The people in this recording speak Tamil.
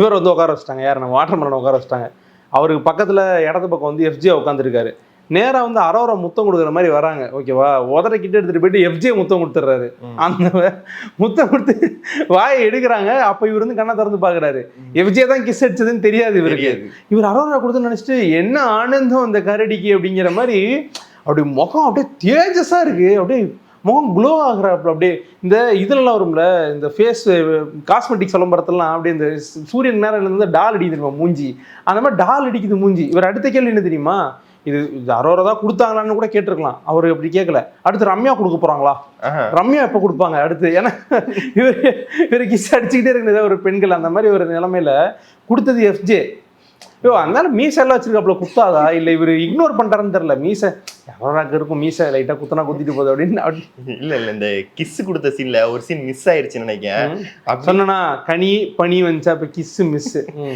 இவர் வந்து உட்கார வச்சிட்டாங்க, யார் நம்ம வாட்டர்மேலன் உட்கார வச்சிட்டாங்க. அவருக்கு பக்கத்தில் இடது பக்கம் வந்து எஃப்ஜே உட்காந்துருக்காரு. நேராக வந்து அரோரா முத்தம் கொடுக்குற மாதிரி வராங்க, ஓகேவா? உதறக்கிட்டு எடுத்துகிட்டு போயிட்டு எஃப்ஜே முத்தம் கொடுத்துட்றாரு. அந்த முத்தம் கொடுத்து வாயை எடுக்கிறாங்க. அப்போ இவர் வந்து கண்ணை திறந்து பார்க்குறாரு. எஃப்ஜே தான் கிஸ் அடிச்சதுன்னு தெரியாது இவருக்கு. இவர் அரோரா கொடுத்துன்னு நினச்சிட்டு என்ன ஆனந்தம் அந்த கரடிக்கு அப்படிங்கிற மாதிரி அப்படி முகம் அப்படியே தேஜஸாக இருக்குது. அப்படியே முகம் க்ளோ ஆகுறாப்புல. அப்படியே இந்த இதுலலாம் வரும்ல, இந்த ஃபேஸ் காஸ்மெட்டிக்ஸ் விளம்பரத்துலாம் அப்படியே இந்த சூரியன் நேரம் இருந்து டால் அடிக்குது மூஞ்சி, அந்த மாதிரி டால் அடிக்குது மூஞ்சி. இவர் அடுத்த கேள்வி என்ன தெரியுமா? இது அரோரா தான் கொடுத்தாங்களான்னு கூட கேட்டிருக்கலாம். அவர் அப்படி கேட்கல. அடுத்து ரம்யா கொடுக்க போறாங்களா, ரம்யா எப்போ கொடுப்பாங்க அடுத்து? ஏன்னா இவர் கிஸ் அடிச்சுக்கிட்டே இருக்கிற ஒரு பெண்கள் அந்த மாதிரி ஒரு நிலைமையில கொடுத்தது எஃப்ஜே. ஐயோ, அதனால மீசை எல்லாம் வச்சிருக்காப்புல, குத்தாதா இல்லை இவர் இக்னோர் பண்ணுறாருன்னு தெரியல. மீசை எவ்வளோக்கு இருக்கும், மீசை லைட்டாக குத்தனா குத்திட்டு போகுது அப்படின்னு. இல்லை இந்த கிஸ் கொடுத்த சீன்ல ஒரு சீன் மிஸ் ஆயிடுச்சுன்னு நினைக்கிறேன். சொன்னா கனி பனி வந்துச்சா, இப்போ கிஸ் மிஸ்.